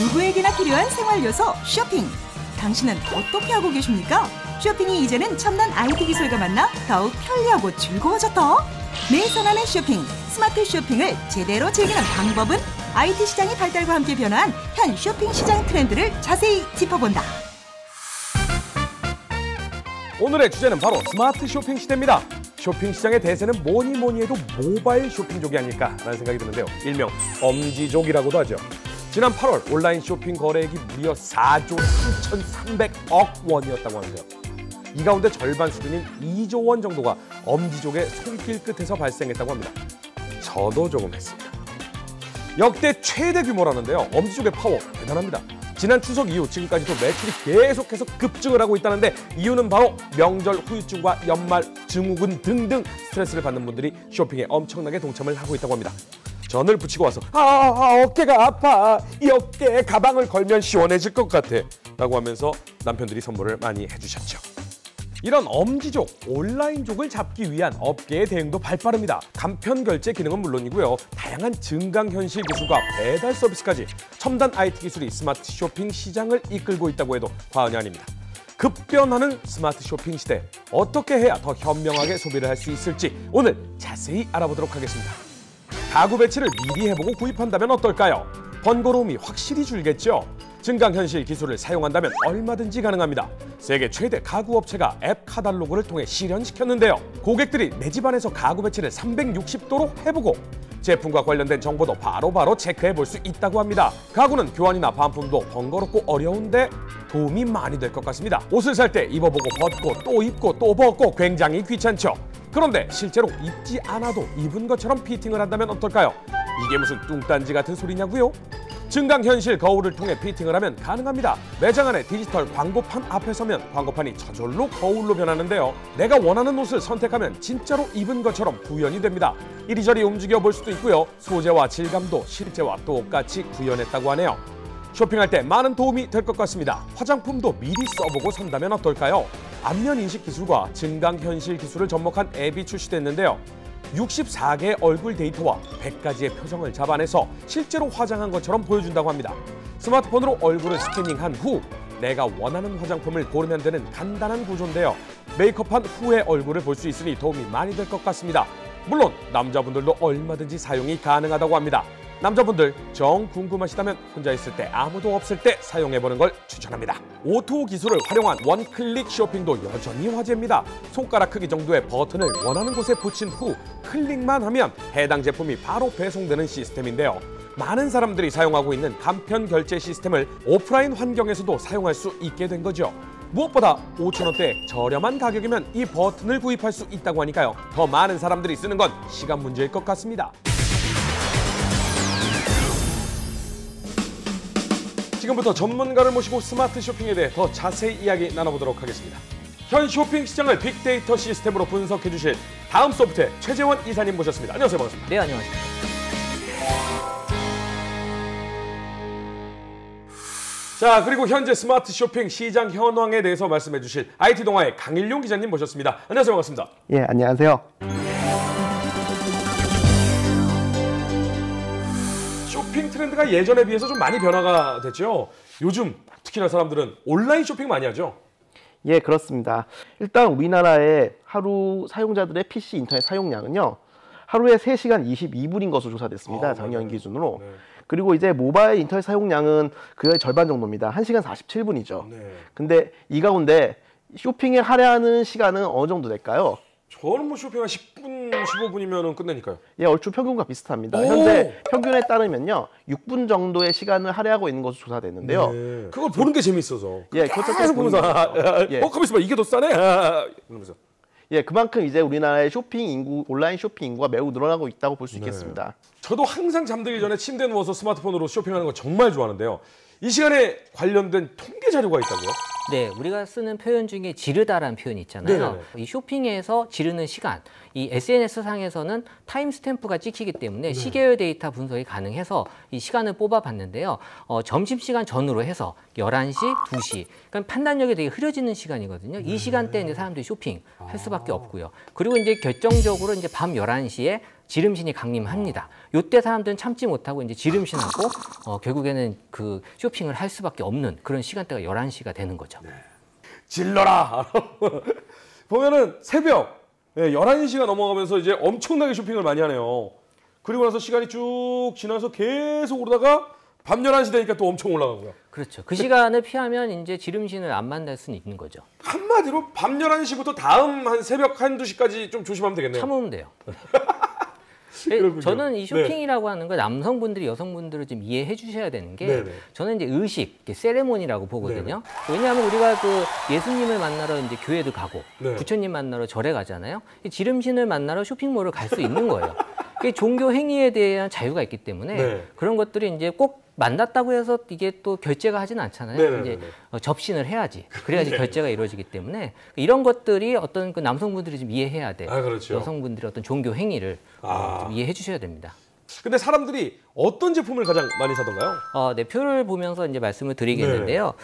누구에게나 필요한 생활 요소 쇼핑. 당신은 어떻게 하고 계십니까? 쇼핑이 이제는 첨단 IT 기술과 만나 더욱 편리하고 즐거워졌다. 내 손안의 쇼핑, 스마트 쇼핑을 제대로 즐기는 방법은 IT 시장의 발달과 함께 변화한 현 쇼핑 시장 트렌드를 자세히 짚어본다. 오늘의 주제는 바로 스마트 쇼핑 시대입니다. 쇼핑 시장의 대세는 뭐니 해도 모바일 쇼핑족이 아닐까라는 생각이 드는데요. 일명 엄지족이라고도 하죠. 지난 8월 온라인 쇼핑 거래액이 무려 4조 3,300억 원이었다고 하는데요. 이 가운데 절반 수준인 2조 원 정도가 엄지족의 손길 끝에서 발생했다고 합니다. 저도 조금 했습니다. 역대 최대 규모라는데요. 엄지족의 파워 대단합니다. 지난 추석 이후 지금까지도 매출이 계속해서 급증을 하고 있다는데 이유는 바로 명절 후유증과 연말 증후군 등등 스트레스를 받는 분들이 쇼핑에 엄청나게 동참을 하고 있다고 합니다. 전을 붙이고 와서 어깨가 아파, 이 어깨에 가방을 걸면 시원해질 것 같아 라고 하면서 남편들이 선물을 많이 해주셨죠. 이런 엄지족, 온라인족을 잡기 위한 업계의 대응도 발빠릅니다. 간편 결제 기능은 물론이고요. 다양한 증강현실 기술과 배달 서비스까지 첨단 IT 기술이 스마트 쇼핑 시장을 이끌고 있다고 해도 과언이 아닙니다. 급변하는 스마트 쇼핑 시대, 어떻게 해야 더 현명하게 소비를 할 수 있을지 오늘 자세히 알아보도록 하겠습니다. 가구 배치를 미리 해보고 구입한다면 어떨까요? 번거로움이 확실히 줄겠죠? 증강현실 기술을 사용한다면 얼마든지 가능합니다. 세계 최대 가구 업체가 앱 카탈로그를 통해 실현시켰는데요. 고객들이 내 집 안에서 가구 배치를 360도로 해보고 제품과 관련된 정보도 바로바로 체크해볼 수 있다고 합니다. 가구는 교환이나 반품도 번거롭고 어려운데 도움이 많이 될 것 같습니다. 옷을 살 때 입어보고 벗고 또 입고 또 벗고 굉장히 귀찮죠? 그런데 실제로 입지 않아도 입은 것처럼 피팅을 한다면 어떨까요? 이게 무슨 뚱딴지 같은 소리냐고요? 증강현실 거울을 통해 피팅을 하면 가능합니다. 매장 안에 디지털 광고판 앞에 서면 광고판이 저절로 거울로 변하는데요. 내가 원하는 옷을 선택하면 진짜로 입은 것처럼 구현이 됩니다. 이리저리 움직여 볼 수도 있고요. 소재와 질감도 실제와 똑같이 구현했다고 하네요. 쇼핑할 때 많은 도움이 될 것 같습니다. 화장품도 미리 써보고 산다면 어떨까요? 안면 인식 기술과 증강현실 기술을 접목한 앱이 출시됐는데요. 64개의 얼굴 데이터와 100가지의 표정을 잡아내서 실제로 화장한 것처럼 보여준다고 합니다. 스마트폰으로 얼굴을 스캐닝한 후 내가 원하는 화장품을 고르면 되는 간단한 구조인데요. 메이크업한 후의 얼굴을 볼 수 있으니 도움이 많이 될 것 같습니다. 물론 남자분들도 얼마든지 사용이 가능하다고 합니다. 남자분들 정 궁금하시다면 혼자 있을 때 아무도 없을 때 사용해보는 걸 추천합니다. 오토 기술을 활용한 원클릭 쇼핑도 여전히 화제입니다. 손가락 크기 정도의 버튼을 원하는 곳에 붙인 후 클릭만 하면 해당 제품이 바로 배송되는 시스템인데요. 많은 사람들이 사용하고 있는 간편 결제 시스템을 오프라인 환경에서도 사용할 수 있게 된 거죠. 무엇보다 5,000원대 저렴한 가격이면 이 버튼을 구입할 수 있다고 하니까요. 더 많은 사람들이 쓰는 건 시간 문제일 것 같습니다. 지금부터 전문가를 모시고 스마트 쇼핑에 대해 더 자세히 이야기 나눠보도록 하겠습니다. 현 쇼핑 시장을 빅데이터 시스템으로 분석해 주실 다음 소프트의 최재원 이사님 모셨습니다. 안녕하세요. 반갑습니다. 네, 안녕하세요. 자, 그리고 현재 스마트 쇼핑 시장 현황에 대해서 말씀해 주실 IT 동아의 강일용 기자님 모셨습니다. 안녕하세요. 반갑습니다. 예, 안녕하세요. 쇼핑 트렌드가 예전에 비해서 좀 많이 변화가 됐죠. 요즘 특히나 사람들은 온라인 쇼핑 많이 하죠. 예, 그렇습니다. 일단 우리나라의 하루 사용자들의 PC 인터넷 사용량은요. 하루에 3시간 22분인 것으로 조사됐습니다. 작년 기준으로. 네. 그리고 이제 모바일 인터넷 사용량은 그의 절반 정도입니다. 1시간 47분이죠. 네. 근데 이 가운데 쇼핑에 할애하는 시간은 어느 정도 될까요? 저는 뭐 쇼핑 한 10분, 15분이면 끝내니까요. 예, 얼추 평균과 비슷합니다. 현재 평균에 따르면요. 6분 정도의 시간을 할애하고 있는 것으로 조사됐는데요. 네. 그걸 보는 게 재밌어서. 예, 그것도 계속 보면서 가만 있어봐. 이게 더 싸네? 이러면서. 예, 그만큼 이제 우리나라의 쇼핑 인구, 온라인 쇼핑 인구가 매우 늘어나고 있다고 볼 수 있겠습니다. 저도 항상 잠들기 전에 침대에 누워서 스마트폰으로 쇼핑하는 거 정말 좋아하는데요. 이 시간에 관련된 통계 자료가 있다고요? 네, 우리가 쓰는 표현 중에 지르다라는 표현이 있잖아요. 네네네. 이 쇼핑에서 지르는 시간, 이 SNS 상에서는 타임스탬프가 찍히기 때문에 시계열 데이터 분석이 가능해서 이 시간을 뽑아봤는데요. 점심시간 전후로 해서 11시, 2시. 그러니까 판단력이 되게 흐려지는 시간이거든요. 이 시간대에 이제 사람들이 쇼핑할 수밖에 없고요. 그리고 이제 결정적으로 이제 밤 11시에 지름신이 강림합니다. 요때 사람들은 참지 못하고 이제 지름신하고 결국에는 그 쇼핑을 할 수밖에 없는 그런 시간대가 11시가 되는 거죠. 질러라. 보면은 새벽 11시가 넘어가면서 이제 엄청나게 쇼핑을 많이 하네요. 그리고 나서 시간이 쭉 지나서 계속 오르다가 밤 11시 되니까 또 엄청 올라가고요. 그렇죠. 그 시간을 피하면 이제 지름신을 안 만날 수는 있는 거죠. 한마디로 밤 11시부터 다음 한 새벽 1, 2시까지 좀 조심하면 되겠네요. 참으면 돼요. 그렇군요. 저는 이 쇼핑이라고 하는 걸 남성분들이 여성분들을 좀 이해해 주셔야 되는 게 네네. 저는 이제 의식, 세레모니라고 보거든요. 왜냐하면 우리가 그 예수님을 만나러 이제 교회도 가고 네. 부처님 만나러 절에 가잖아요. 이 지름신을 만나러 쇼핑몰을 갈 수 있는 거예요. 그게 종교 행위에 대한 자유가 있기 때문에 네. 그런 것들이 이제 꼭 만났다고 해서 이게 또 결제가 하진 않잖아요. 네네네네. 이제 접신을 해야지. 그래야지 네. 결제가 이루어지기 때문에 이런 것들이 어떤 그 남성분들이 좀 이해해야 돼. 그렇죠. 여성분들의 어떤 종교 행위를 좀 이해해 주셔야 됩니다. 근데 사람들이 어떤 제품을 가장 많이 사던가요? 네, 표를 보면서 이제 말씀을 드리겠는데요.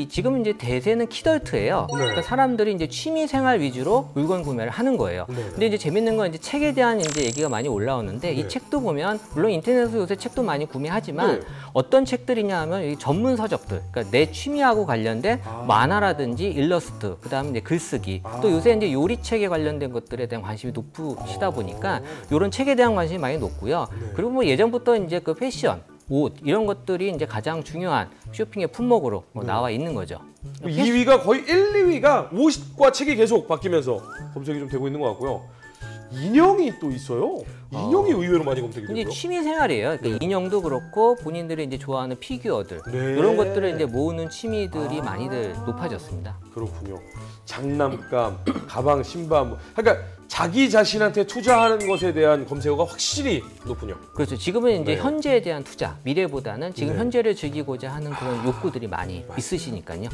지금 이제 대세는 키덜트예요. 그러니까 사람들이 이제 취미 생활 위주로 물건 구매를 하는 거예요. 근데 이제 재밌는 건 이제 책에 대한 이제 얘기가 많이 올라오는데 이 책도 보면 물론 인터넷에서 요새 책도 많이 구매하지만 어떤 책들이냐 하면 이 전문 서적들, 그러니까 내 취미하고 관련된 만화라든지 일러스트, 그다음에 이제 글쓰기, 또 요새 이제 요리책에 관련된 것들에 대한 관심이 높으시다 보니까 이런 책에 대한 관심이 많이 높고요. 그리고 뭐 예전부터 이제 그 패션, 옷 이런 것들이 이제 가장 중요한 쇼핑의 품목으로 나와 있는 거죠. 2위가 거의 1, 2위가 옷과 책이 계속 바뀌면서 검색이 좀 되고 있는 것 같고요. 인형이 또 있어요. 인형이 의외로 많이 검색이 이제 되고요. 취미 생활이에요. 그러니까 인형도 그렇고 본인들이 이제 좋아하는 피규어들 이런 것들을 이제 모으는 취미들이 많이들 높아졌습니다. 그렇군요. 장난감, 가방, 신발, 그러니까 자기 자신한테 투자하는 것에 대한 검색어가 확실히 높군요. 그렇죠. 지금은 이제 네. 현재에 대한 투자, 미래보다는 지금 현재를 즐기고자 하는 그런 욕구들이 많이 있으시니까요.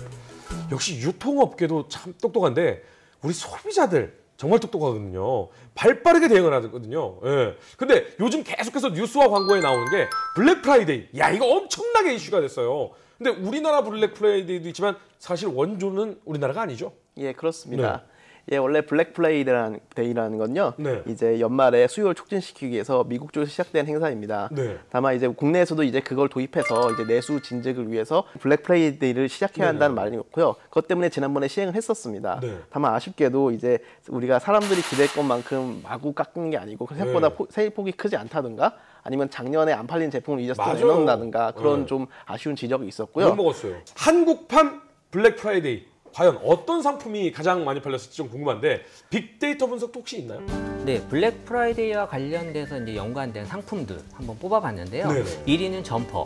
역시 유통업계도 참 똑똑한데 우리 소비자들 정말 똑똑하거든요. 발빠르게 대응을 하거든요. 예. 근데 요즘 계속해서 뉴스와 광고에 나오는 게 블랙 프라이데이. 야, 이거 엄청나게 이슈가 됐어요. 근데 우리나라 블랙 프라이데이도 있지만 사실 원조는 우리나라가 아니죠. 예, 그렇습니다. 예, 원래 블랙 프라이데이라는 건요. 네. 이제 연말에 수요를 촉진시키기 위해서 미국 쪽에서 시작된 행사입니다. 네. 다만 이제 국내에서도 이제 그걸 도입해서 이제 내수 진즉을 위해서 블랙 프라이데이를 시작해야 한다는 말이었고요. 그것 때문에 지난번에 시행을 했었습니다. 네. 다만 아쉽게도 이제 우리가 사람들이 기대했던 만큼 마구 깎은 게 아니고 생각보다 세일폭이 크지 않다든가 아니면 작년에 안 팔린 제품을 이제 또 내놓는다든가 그런 좀 아쉬운 지적이 있었고요. 못 먹었어요. 한국판 블랙 프라이데이. 과연 어떤 상품이 가장 많이 팔렸을지 좀 궁금한데 빅데이터 분석도 혹시 있나요? 네, 블랙 프라이데이와 관련돼서 이제 연관된 상품들 한번 뽑아봤는데요. 네네. 1위는 점퍼.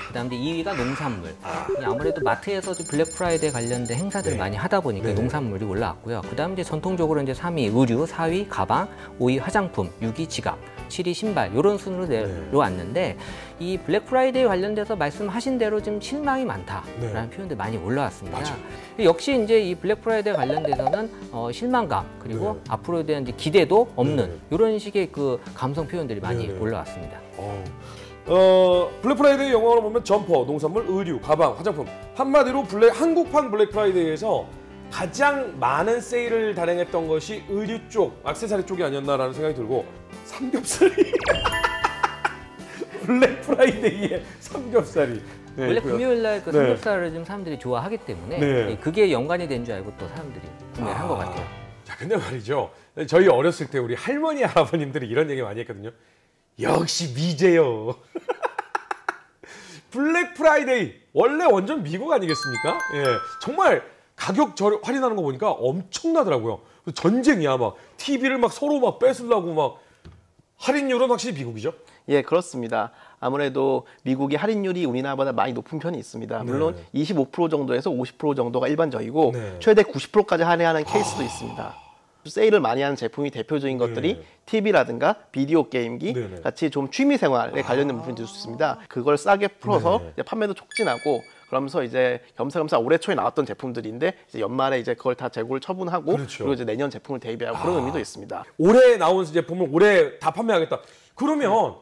그다음에 2위가 농산물. 아무래도 마트에서도 블랙 프라이데이 관련된 행사들을 많이 하다 보니까 농산물이 올라왔고요. 그다음에 이제 전통적으로 이제 3위 의류, 4위 가방, 5위 화장품, 6위 지갑, 7위 신발 이런 순으로 내려왔는데 이 블랙 프라이데이 관련돼서 말씀하신 대로 좀 실망이 많다라는 표현들 많이 올라왔습니다. 역시 이제 이 블랙 프라이데이 관련돼서는 실망감 그리고 앞으로에 대한 이제 기대도 없는 이런 식의 그 감성 표현들이 많이 올라왔습니다. 블랙 프라이데이 영화로 보면 점퍼, 농산물, 의류, 가방, 화장품 한마디로 한국판 블랙 프라이데이에서 가장 많은 세일을 단행했던 것이 의류 쪽, 액세서리 쪽이 아니었나라는 생각이 들고 삼겹살이 블랙 프라이데이에 삼겹살이 원래 금요일날 그 삼겹살을 좀 사람들이 좋아하기 때문에 그게 연관이 된 줄 알고 또 사람들이 구매를 한 것 같아요. 자, 근데 말이죠. 저희 어렸을 때 우리 할머니, 할아버님들이 이런 얘기 많이 했거든요. 역시 미제요. 블랙 프라이데이 원래 완전 미국 아니겠습니까? 예, 정말 가격 할인하는 거 보니까 엄청나더라고요. 전쟁이야 막 TV를 막 서로 막 뺏으려고 막 할인율은 확실히 미국이죠. 예, 그렇습니다. 아무래도 미국의 할인율이 우리나라보다 많이 높은 편이 있습니다. 물론 25% 정도에서 50% 정도가 일반적이고 최대 90%까지 할인하는 케이스도 있습니다. 세일을 많이 하는 제품이 대표적인 것들이 TV라든가 비디오 게임기 같이 좀 취미 생활에 관련된 물품들이 있습니다. 그걸 싸게 풀어서 이제 판매도 촉진하고 그러면서 이제 겸사겸사 올해 초에 나왔던 제품들인데 이제 연말에 이제 그걸 다 재고를 처분하고 그리고 이제 내년 제품을 대비하고 그런 의미도 있습니다. 올해 나온 제품을 올해 다 판매하겠다. 그러면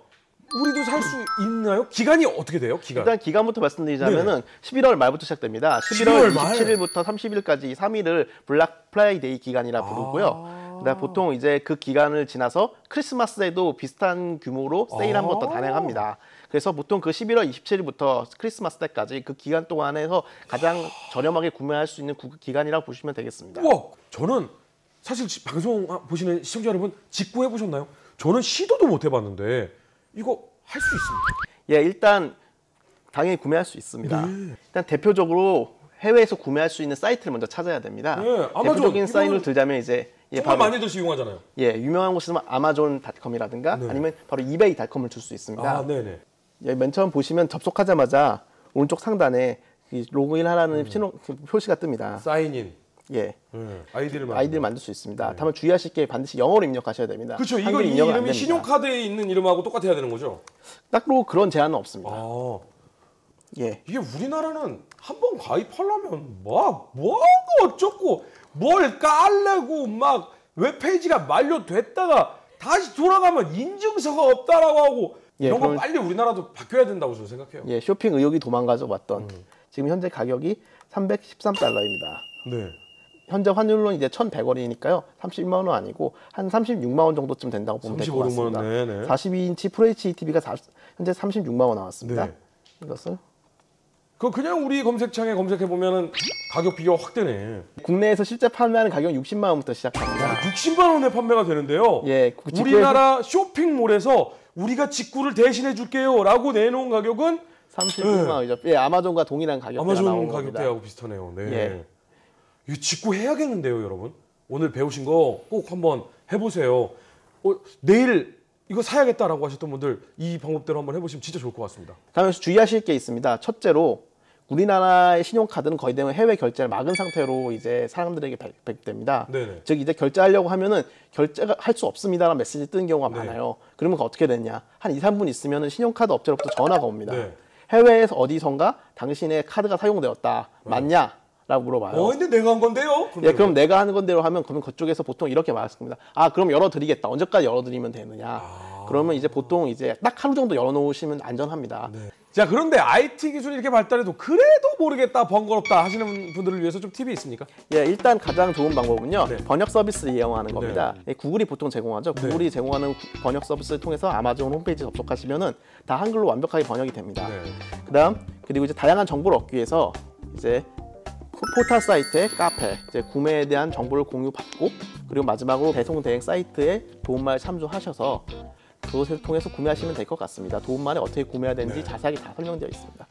우리도 살 수 있나요? 기간이 어떻게 돼요? 일단 기간부터 말씀드리자면은 11월 말부터 시작됩니다. 11월 27일부터 30일까지 이 3일을 블랙 프라이데이 기간이라 부르고요. 그다음 보통 이제 그 기간을 지나서 크리스마스에도 비슷한 규모로 세일 한 번 더 단행합니다. 그래서 보통 그 11월 27일부터 크리스마스 때까지 그 기간 동안에서 가장 저렴하게 구매할 수 있는 기간이라고 보시면 되겠습니다. 우와, 저는 사실 방송 보시는 시청자 여러분 직구 해보셨나요? 저는 시도도 못 해봤는데 이거 할 수 있습니다. 예, 일단 당연히 구매할 수 있습니다. 일단 대표적으로 해외에서 구매할 수 있는 사이트를 먼저 찾아야 됩니다. 아마존, 대표적인 사이트를 들자면 이제 정말 많이들 이용하잖아요. 예, 유명한 곳이면 아마존.com이라든가 아니면 바로 이베이.com을 줄 수 있습니다. 네네. 예, 맨 처음 보시면 접속하자마자 오른쪽 상단에 이 로그인하라는 표시가 뜹니다. 사인인. 예, 아이디를 만들 수 있습니다. 다만 주의하실 게 반드시 영어로 입력하셔야 됩니다. 그렇죠. 이거 한글 이 입력은 안 이름이 됩니다. 신용카드에 있는 이름하고 똑같아야 되는 거죠? 딱로 그런 제한은 없습니다. 예, 이게 우리나라는 한 번 가입하려면 뭐 어쩌고 뭘 깔래고 막 웹페이지가 만료됐다가 다시 돌아가면 인증서가 없다라고 하고 예, 이런 거 빨리 우리나라도 바뀌어야 된다고 저는 생각해요. 예, 쇼핑 의욕이 도망가죠 왔던. 지금 현재 가격이 313달러입니다. 네. 현재 환율로 이제 1,100원이니까요. 31만 원 아니고 한 36만 원 정도쯤 된다고 보면 될 것 35만 같습니다. 원, 네네. 42인치 FHD TV가 현재 36만 원 나왔습니다. 네. 이것을 그냥 우리 검색창에 검색해 보면은 가격 비교가 확 되네. 국내에서 실제 판매하는 가격은 60만 원부터 시작합니다. 60만 원에 판매가 되는데요. 예, 우리나라 쇼핑몰에서 우리가 직구를 대신해 줄게요라고 내놓은 가격은 31만 원이죠. 예, 아마존과 동일한 가격대가 아마존 나온 겁니다. 가격대하고 비슷하네요. 네. 예. 이거 직구 해야겠는데요, 여러분. 오늘 배우신 거 꼭 한번 해보세요. 내일 이거 사야겠다라고 하셨던 분들 이 방법대로 한번 해보시면 진짜 좋을 것 같습니다. 다음에 주의하실 게 있습니다. 첫째로 우리나라의 신용카드는 거의 대부분 해외 결제를 막은 상태로 이제 사람들에게 배급됩니다. 네네. 즉 이제 결제하려고 하면은 결제가 할 수 없습니다라는 메시지 뜨는 경우가 네. 많아요. 그러면 어떻게 되냐? 한 2, 3분 있으면은 신용카드 업체로부터 전화가 옵니다. 네. 해외에서 어디선가 당신의 카드가 사용되었다. 맞냐? 라고 물어봐요. 근데 내가 한 건데요? 예, 그럼 내가 하는 건대로 하면 그러면 그쪽에서 보통 이렇게 말했습니다. 그럼 열어드리겠다. 언제까지 열어드리면 되느냐? 그러면 이제 보통 이제 딱 하루 정도 열어놓으시면 안전합니다. 네. 자, 그런데 IT 기술이 이렇게 발달해도 그래도 모르겠다, 번거롭다 하시는 분들을 위해서 좀 팁이 있습니까? 예, 일단 가장 좋은 방법은요. 네. 번역 서비스를 이용하는 겁니다. 예, 구글이 보통 제공하죠. 구글이 제공하는 번역 서비스를 통해서 아마존 홈페이지 접속하시면은 다 한글로 완벽하게 번역이 됩니다. 네. 그리고 이제 다양한 정보를 얻기 위해서 이제 포털 사이트의 카페, 이제 구매에 대한 정보를 공유받고 그리고 마지막으로 배송 대행 사이트에 도움말 참조하셔서 그것을 통해서 구매하시면 될 것 같습니다. 도움말에 어떻게 구매해야 되는지 자세하게 다 설명되어 있습니다.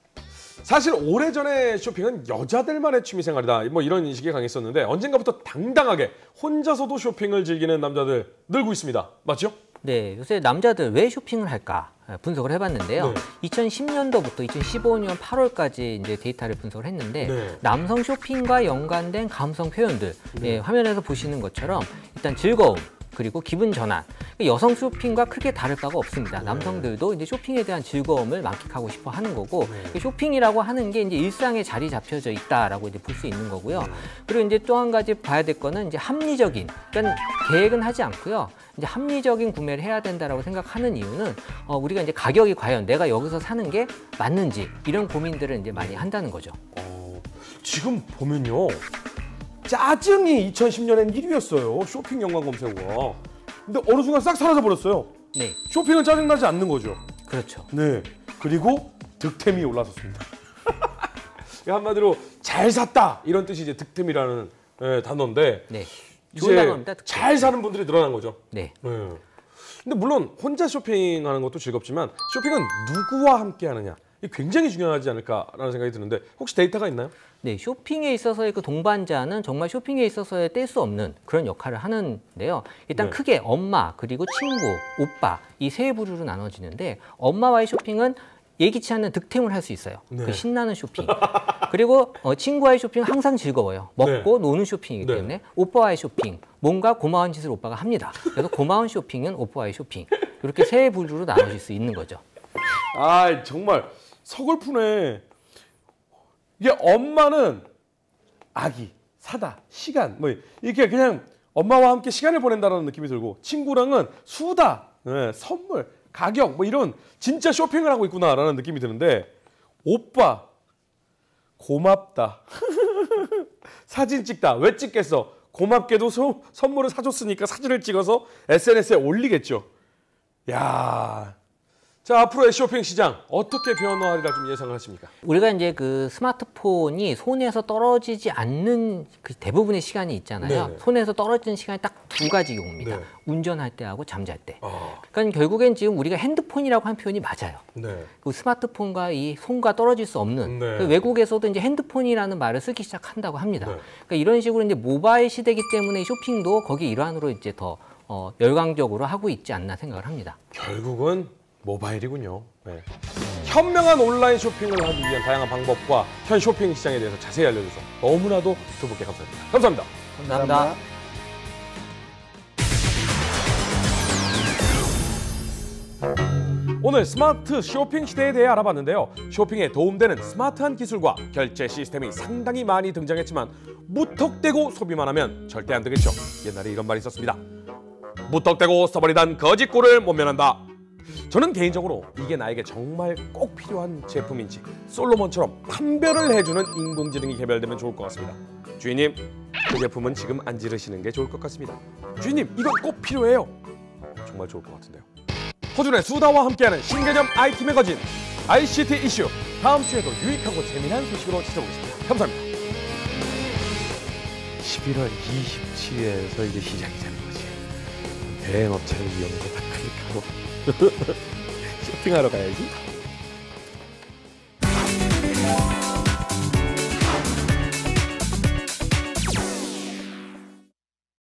사실 오래전에 쇼핑은 여자들만의 취미생활이다 뭐 이런 인식이 강했었는데 언젠가부터 당당하게 혼자서도 쇼핑을 즐기는 남자들 늘고 있습니다. 맞죠? 네, 요새 남자들 왜 쇼핑을 할까 분석을 해봤는데요. 2010년도부터 2015년 8월까지 이제 데이터를 분석을 했는데 남성 쇼핑과 연관된 감성 표현들 화면에서 보시는 것처럼 일단 즐거움. 그리고 기분 전환. 여성 쇼핑과 크게 다를 바가 없습니다. 남성들도 이제 쇼핑에 대한 즐거움을 만끽하고 싶어 하는 거고, 쇼핑이라고 하는 게 이제 일상에 자리 잡혀져 있다라고 이제 볼 수 있는 거고요. 그리고 이제 또 한 가지 봐야 될 거는 이제 합리적인, 그러니까 계획은 하지 않고요. 이제 합리적인 구매를 해야 된다라고 생각하는 이유는 우리가 이제 가격이 과연 내가 여기서 사는 게 맞는지 이런 고민들을 이제 많이 한다는 거죠. 지금 보면요. 짜증이 2010년엔 1위였어요. 쇼핑 연관 검색어가. 근데 어느 순간 싹 사라져 버렸어요. 네, 쇼핑은 짜증나지 않는 거죠. 그렇죠. 네. 그리고 득템이 올라섰습니다. 한마디로 잘 샀다 이런 뜻이 이제 득템이라는 단어인데 네, 좋은 이제 단어입니다. 득템. 잘 사는 분들이 늘어난 거죠. 네. 근데 물론 혼자 쇼핑하는 것도 즐겁지만 쇼핑은 누구와 함께 하느냐 이게 굉장히 중요하지 않을까라는 생각이 드는데 혹시 데이터가 있나요? 네, 쇼핑에 있어서의 그 동반자는 정말 쇼핑에 있어서의 뗄 수 없는 그런 역할을 하는데요. 일단 크게 엄마, 그리고 친구, 오빠 이 세 부류로 나눠지는데 엄마와의 쇼핑은 예기치 않는 득템을 할 수 있어요. 그 신나는 쇼핑. 그리고 친구와의 쇼핑은 항상 즐거워요. 먹고 노는 쇼핑이기 때문에 오빠와의 쇼핑, 뭔가 고마운 짓을 오빠가 합니다. 그래서 고마운 쇼핑은 오빠와의 쇼핑. 이렇게 세 부류로 나눠질 수 있는 거죠. 정말 서글프네. 이게 엄마는 아기, 사다, 시간 뭐 이렇게 그냥 엄마와 함께 시간을 보낸다는 느낌이 들고 친구랑은 수다, 선물, 가격 뭐 이런 진짜 쇼핑을 하고 있구나라는 느낌이 드는데 오빠 고맙다. 사진 찍다. 왜 찍겠어? 고맙게도 선물을 사줬으니까 사진을 찍어서 SNS에 올리겠죠. 야, 자 앞으로의 쇼핑 시장 어떻게 변화하리라 좀 예상을 하십니까? 우리가 이제 그 스마트폰이 손에서 떨어지지 않는 그 대부분의 시간이 있잖아요. 네네. 손에서 떨어지는 시간이 딱 두 가지 경우입니다. 네. 운전할 때하고 잠잘 때. 그러니까 결국엔 지금 우리가 핸드폰이라고 한 표현이 맞아요. 네. 그 스마트폰과 이 손과 떨어질 수 없는 네. 그 외국에서도 이제 핸드폰이라는 말을 쓰기 시작한다고 합니다. 네. 그러니까 이런 식으로 이제 모바일 시대이기 때문에 쇼핑도 거기 일환으로 이제 더 열광적으로 하고 있지 않나 생각을 합니다. 결국은 모바일이군요. 네. 현명한 온라인 쇼핑을 하기 위한 다양한 방법과 현 쇼핑 시장에 대해서 자세히 알려줘서 너무나도 두 분께 감사드립니다. 감사합니다. 감사합니다. 오늘 스마트 쇼핑 시대에 대해 알아봤는데요. 쇼핑에 도움되는 스마트한 기술과 결제 시스템이 상당히 많이 등장했지만 무턱대고 소비만 하면 절대 안 되겠죠. 옛날에 이런 말이 있었습니다. 무턱대고 써버리단 거짓골을 못 면한다. 저는 개인적으로 이게 나에게 정말 꼭 필요한 제품인지 솔로몬처럼 판별을 해주는 인공지능이 개발되면 좋을 것 같습니다. 주인님, 그 제품은 지금 안 지르시는 게 좋을 것 같습니다. 주인님, 이건 꼭 필요해요. 정말 좋을 것 같은데요. 허준의 수다와 함께하는 신개념 IT 매거진 ICT 이슈, 다음 주에도 유익하고 재미난 소식으로 찾아오겠습니다. 감사합니다. 11월 27일에서 이제 시작이 되는 거지. 대행 업체를 이용해서 다 클릭하고 쇼핑하러 가야지.